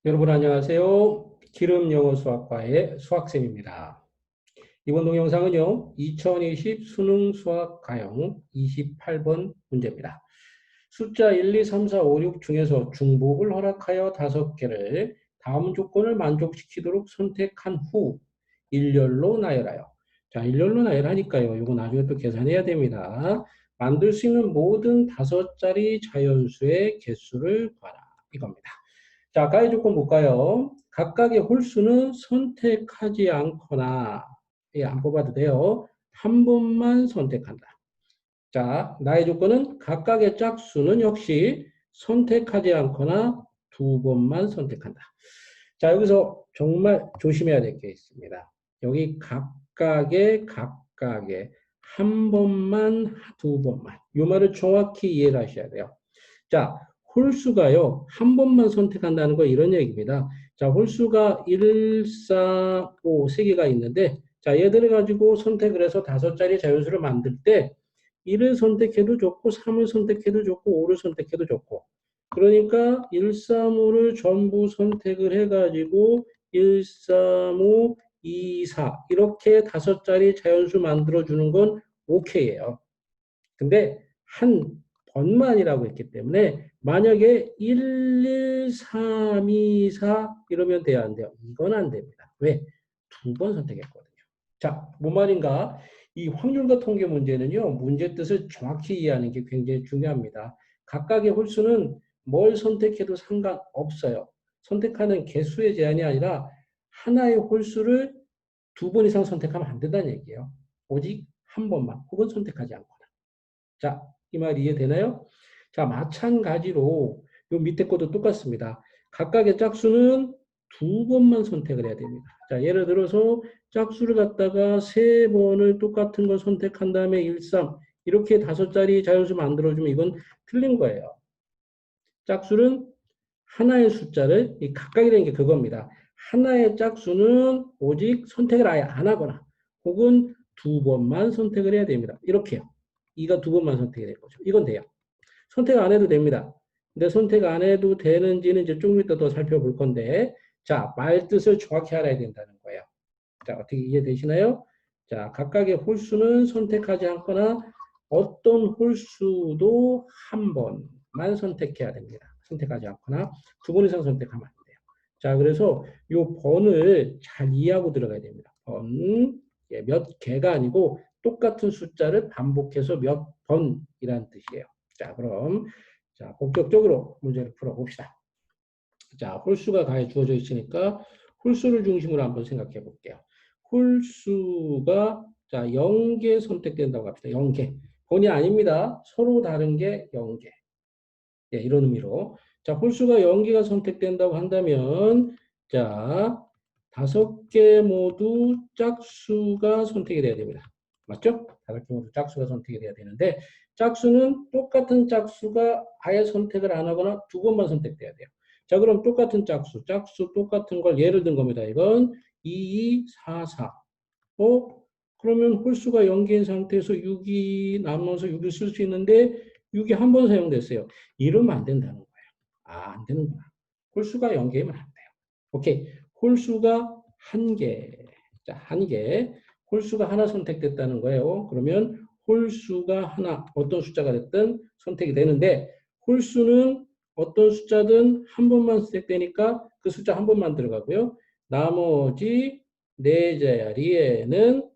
여러분 안녕하세요. 기름영어수학과의 수학쌤입니다. 이번 동영상은요. 2020 수능 수학 가형 28번 문제입니다. 숫자 1, 2, 3, 4, 5, 6 중에서 중복을 허락하여 5개를 다음 조건을 만족시키도록 선택한 후 일렬로 나열하여. 자, 일렬로 나열하니까요. 이거 나중에 또 계산해야 됩니다. 만들 수 있는 모든 5자리 자연수의 개수를 구하라. 이겁니다. 자, 가해 조건 볼까요? 각각의 홀수는 선택하지 않거나, 예, 안 뽑아도 돼요. 한 번만 선택한다. 자, 나의 조건은 각각의 짝수는 역시 선택하지 않거나 두 번만 선택한다. 자, 여기서 정말 조심해야 될 게 있습니다. 여기 각각의 한 번만, 두 번만. 이 말을 정확히 이해를 하셔야 돼요. 자, 홀수가요, 한 번만 선택한다는 거 이런 얘기입니다. 자, 홀수가 1, 4, 5, 3개가 있는데, 자, 얘들을 가지고 선택을 해서 5자리 자연수를 만들 때, 1을 선택해도 좋고, 3을 선택해도 좋고, 5를 선택해도 좋고. 그러니까 1, 3, 5를 전부 선택을 해가지고 1, 3, 5, 2, 4 이렇게 5자리 자연수 만들어주는 건 오케이예요. 근데 한 번만이라고 했기 때문에 만약에 1, 1, 3, 2, 4 이러면 돼야 안 돼요? 이건 안 됩니다. 왜? 두 번 선택했거든요. 자, 뭔 말인가? 이 확률과 통계 문제는요, 문제 뜻을 정확히 이해하는 게 굉장히 중요합니다. 각각의 홀수는 뭘 선택해도 상관없어요. 선택하는 개수의 제한이 아니라 하나의 홀수를 두 번 이상 선택하면 안 된다는 얘기예요. 오직 한 번만 혹은 선택하지 않거나. 자, 이 말 이해되나요? 자, 마찬가지로 요 밑에 것도 똑같습니다. 각각의 짝수는 두 번만 선택을 해야 됩니다. 자, 예를 들어서 짝수를 갖다가 세 번을 똑같은 걸 선택한 다음에 1, 3 이렇게 5자리 자연수 만들어주면 이건 틀린 거예요. 짝수는 하나의 숫자를 각각이라는 게 그겁니다. 하나의 짝수는 오직 선택을 아예 안 하거나 혹은 두 번만 선택을 해야 됩니다. 이렇게요. 이가 두 번만 선택이 될 거죠. 이건 돼요. 선택 안 해도 됩니다. 근데 선택 안 해도 되는지는 이제 조금 이따 더 살펴볼 건데, 자, 말 뜻을 정확히 알아야 된다는 거예요. 자, 어떻게 이해되시나요? 자, 각각의 홀수는 선택하지 않거나 어떤 홀수도 한 번만 선택해야 됩니다. 선택하지 않거나 두 번 이상 선택하면 안 돼요. 자, 그래서 이 번을 잘 이해하고 들어가야 됩니다. 번, 예, 몇 개가 아니고 똑같은 숫자를 반복해서 몇 번이라는 뜻이에요. 자, 그럼 자, 본격적으로 문제를 풀어봅시다. 자, 홀수가 가에 주어져 있으니까 홀수를 중심으로 한번 생각해 볼게요. 홀수가 자, 0개 선택된다고 합시다. 0개. 번이 아닙니다. 서로 다른 게 0개. 예, 이런 의미로. 자, 홀수가 0개가 선택된다고 한다면 자, 5개 모두 짝수가 선택이 돼야 됩니다. 맞죠? 5개 모두 짝수가 선택이 돼야 되는데 짝수는 똑같은 짝수가 아예 선택을 안 하거나 두 번만 선택돼야 돼요. 자, 그럼 똑같은 짝수 똑같은 걸 예를 든 겁니다. 이건 2, 2, 4, 4. 그러면 홀수가 0개인 상태에서 6이 남아서 6을 쓸 수 있는데 6이 한 번 사용됐어요. 이러면 안 된다는 거예요. 아, 안 되는구나. 홀수가 0개면 안 돼요. 오케이. 홀수가 한 개. 자, 한 개. 홀수가 하나 선택됐다는 거예요. 그러면 홀수가 하나, 어떤 숫자가 됐든 선택이 되는데 홀수는 어떤 숫자든 한 번만 선택되니까 그 숫자 한 번만 들어가고요. 나머지 네 자리에는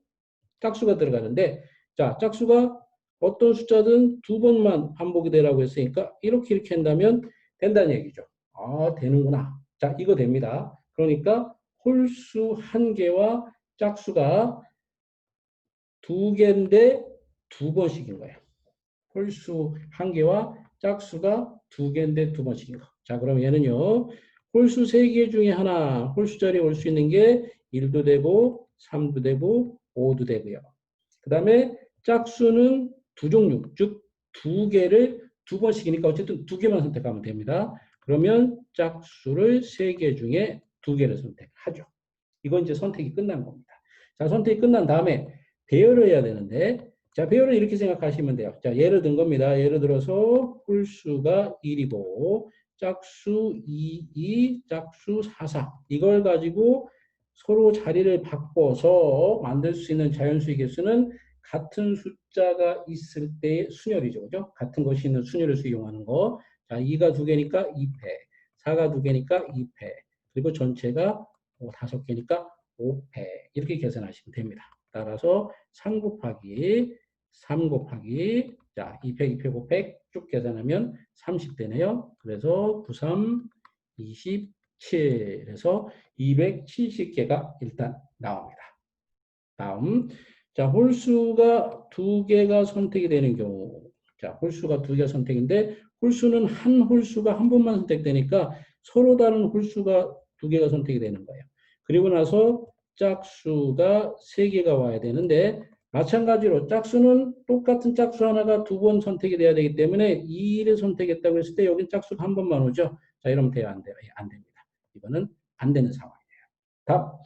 짝수가 들어가는데 자, 짝수가 어떤 숫자든 두 번만 반복이 되라고 했으니까 이렇게 한다면 된다는 얘기죠. 아, 되는구나. 자, 이거 됩니다. 그러니까 홀수 한 개와 짝수가 두 개인데 두 번씩인 거예요. 홀수 한 개와 짝수가 두 개인데 두 번씩인 거. 자, 그럼 얘는요. 홀수 세 개 중에 하나, 홀수 자리에 올 수 있는 게 1도 되고 3도 되고 5도 되고요. 그 다음에 짝수는 두 종류, 즉 두 개를 두 번씩이니까 어쨌든 두 개만 선택하면 됩니다. 그러면 짝수를 세 개 중에 두 개를 선택하죠. 이건 이제 선택이 끝난 겁니다. 자, 선택이 끝난 다음에 배열을 해야 되는데, 자, 배열을 이렇게 생각하시면 돼요. 자, 예를 든 겁니다. 예를 들어서 홀수가 1이고, 짝수 22, 짝수 44 이걸 가지고 서로 자리를 바꿔서 만들 수 있는 자연수의 개수는 같은 숫자가 있을 때의 순열이죠. 그죠? 같은 것이 있는 순열을 이용하는 거. 자, 2가 두 개니까 2패, 4가 두 개니까 2패, 그리고 전체가 5개니까 5패. 이렇게 계산하시면 됩니다. 따라서 3 곱하기 3 곱하기 자, 2팩, 2팩, 5팩 쭉 계산하면 30 되네요. 그래서 93, 27에서 270개가 일단 나옵니다. 다음, 자, 홀수가 두 개가 선택이 되는 경우. 자, 홀수가 두 개가 선택인데, 홀수는 한 홀수가 한 번만 선택되니까 서로 다른 홀수가 두 개가 선택이 되는 거예요. 그리고 나서 짝수가 세 개가 와야 되는데, 마찬가지로 짝수는 똑같은 짝수 하나가 두 번 선택이 돼야 되기 때문에 2를 선택했다고 했을 때 여긴 짝수가 한 번만 오죠. 자, 이러면 돼요? 안 돼요? 안 됩니다. 이거는 안 되는 상황이에요. 답.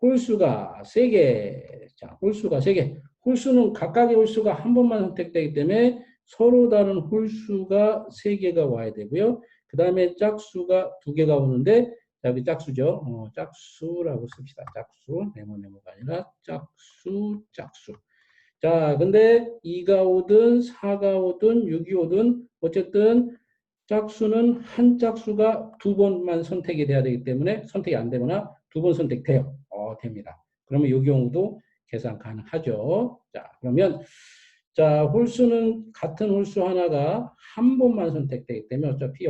홀수가 3개. 자, 홀수가 3개. 홀수는 각각의 홀수가 한 번만 선택되기 때문에 서로 다른 홀수가 3개가 와야 되고요. 그 다음에 짝수가 2개가 오는데, 여기 짝수죠. 짝수라고 씁시다. 짝수. 네모가 아니라 짝수. 자, 근데 2가 오든 4가 오든 6이 오든 어쨌든 짝수는 한 짝수가 두 번만 선택이 돼야 되기 때문에 선택이 안 되거나 두 번 선택돼요. 됩니다. 그러면 이 경우도 계산 가능하죠. 자, 그러면 자, 홀수는 같은 홀수 하나가 한 번만 선택되기 때문에 어차피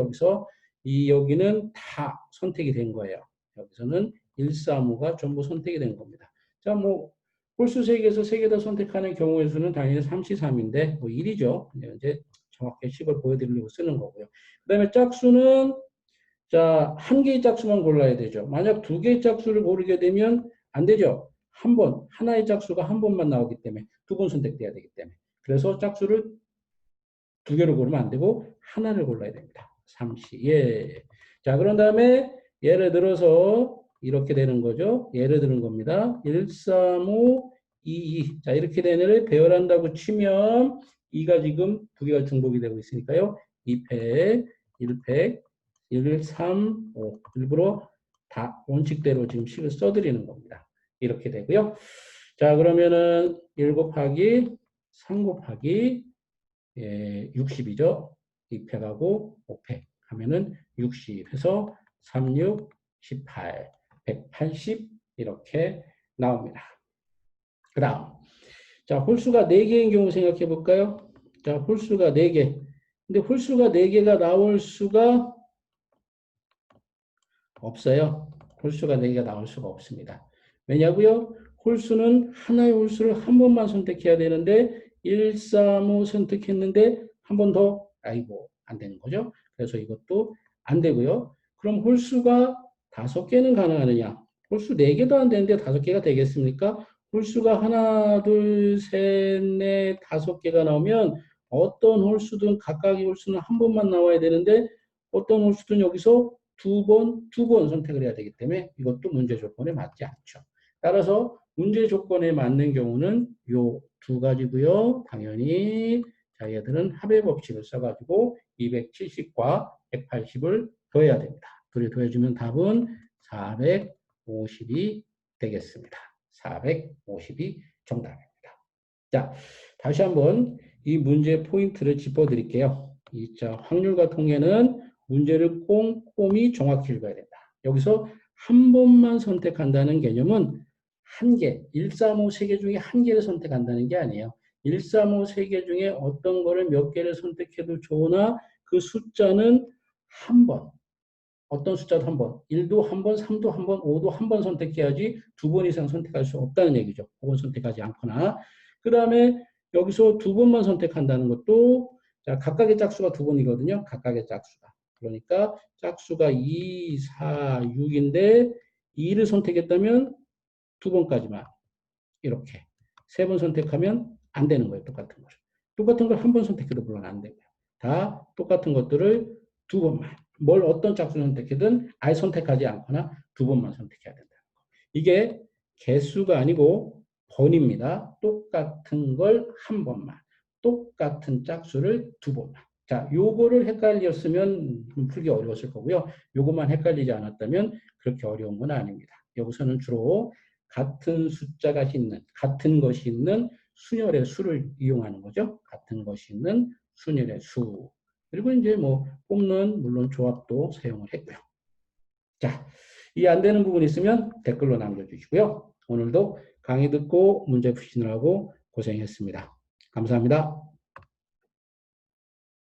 여기는 다 선택이 된 거예요. 여기서는 1, 3, 5가 전부 선택이 된 겁니다. 자, 뭐 홀수 3개에서 3개 다 선택하는 경우의 수는 당연히 3C3인데 뭐 1이죠. 이제 정확히 식을 보여드리려고 쓰는 거고요. 그 다음에 짝수는 자, 한 개의 짝수만 골라야 되죠. 만약 두 개의 짝수를 고르게 되면 안 되죠. 하나의 짝수가 한 번만 나오기 때문에 두 번 선택돼야 되기 때문에. 그래서 짝수를 두 개로 고르면 안 되고 하나를 골라야 됩니다. 3시. 예. 자, 그런 다음에 예를 들어서 이렇게 되는 거죠. 예를 드는 겁니다. 1, 3, 5, 2, 2. 자, 이렇게 되는 애를 배열한다고 치면 2가 지금 두 개가 중복이 되고 있으니까요. 2팩, 1팩, 1, 3, 5. 일부러 다 원칙대로 지금 식을 써드리는 겁니다. 이렇게 되고요. 자, 그러면은 1 곱하기 3 곱하기 60이죠. 2팩하고 5팩 하면은 60 해서 36, 18, 180 이렇게 나옵니다. 그 다음 자, 홀수가 4개인 경우 생각해 볼까요? 자, 홀수가 4개. 근데 홀수가 4개가 나올 수가 없어요. 홀수가 4개가 나올 수가 없습니다. 왜냐고요? 홀수는 하나의 홀수를 한 번만 선택해야 되는데 1, 3, 5 선택했는데 한 번 더 아이고 안 되는 거죠. 그래서 이것도 안 되고요. 그럼 홀수가 5개는 가능하느냐? 홀수 4개도 안 되는데 5개가 되겠습니까? 홀수가 하나, 둘, 셋, 넷, 5개가 나오면 어떤 홀수든 각각의 홀수는 한 번만 나와야 되는데 어떤 홀수든 여기서 두 번 선택을 해야 되기 때문에 이것도 문제 조건에 맞지 않죠. 따라서 문제 조건에 맞는 경우는 요 두 가지고요. 당연히 자, 얘들은 합의 법칙을 써가지고 270과 180을 더해야 됩니다. 둘이 더해주면 답은 450이 되겠습니다. 450이 정답입니다. 자, 다시 한번 이 문제 포인트를 짚어드릴게요. 자, 확률과 통계는 문제를 꼼꼼히 정확히 읽어야 된다. 여기서 한 번만 선택한다는 개념은 한 개, 1, 3, 5, 3개 중에 한 개를 선택한다는 게 아니에요. 1, 3, 5, 3개 중에 어떤 거를 몇 개를 선택해도 좋으나 그 숫자는 한 번, 어떤 숫자도 한 번, 1도 한 번, 3도 한 번, 5도 한 번 선택해야지 두 번 이상 선택할 수 없다는 얘기죠. 5번 선택하지 않거나. 그 다음에 여기서 두 번만 선택한다는 것도 자, 각각의 짝수가 두 번이거든요. 각각의 짝수가. 그러니까 짝수가 2, 4, 6인데 2를 선택했다면 두 번까지만 이렇게. 세 번 선택하면 안 되는 거예요. 똑같은 걸. 똑같은 걸 한 번 선택해도 물론 안 되고요. 다 똑같은 것들을 두 번만. 뭘 어떤 짝수 선택해든 아예 선택하지 않거나 두 번만 선택해야 된다는 거. 이게 개수가 아니고 번입니다. 똑같은 걸 한 번만. 똑같은 짝수를 두 번만. 자, 요거를 헷갈렸으면 풀기 어려웠을 거고요. 요것만 헷갈리지 않았다면 그렇게 어려운 건 아닙니다. 여기서는 주로 같은 숫자가 있는, 같은 것이 있는 순열의 수를 이용하는 거죠. 같은 것이 있는 순열의 수. 그리고 이제 뭐 뽑는 물론 조합도 사용을 했고요. 자, 이 안 되는 부분 있으면 댓글로 남겨주시고요. 오늘도 강의 듣고 문제 푸시느라고 고생했습니다. 감사합니다.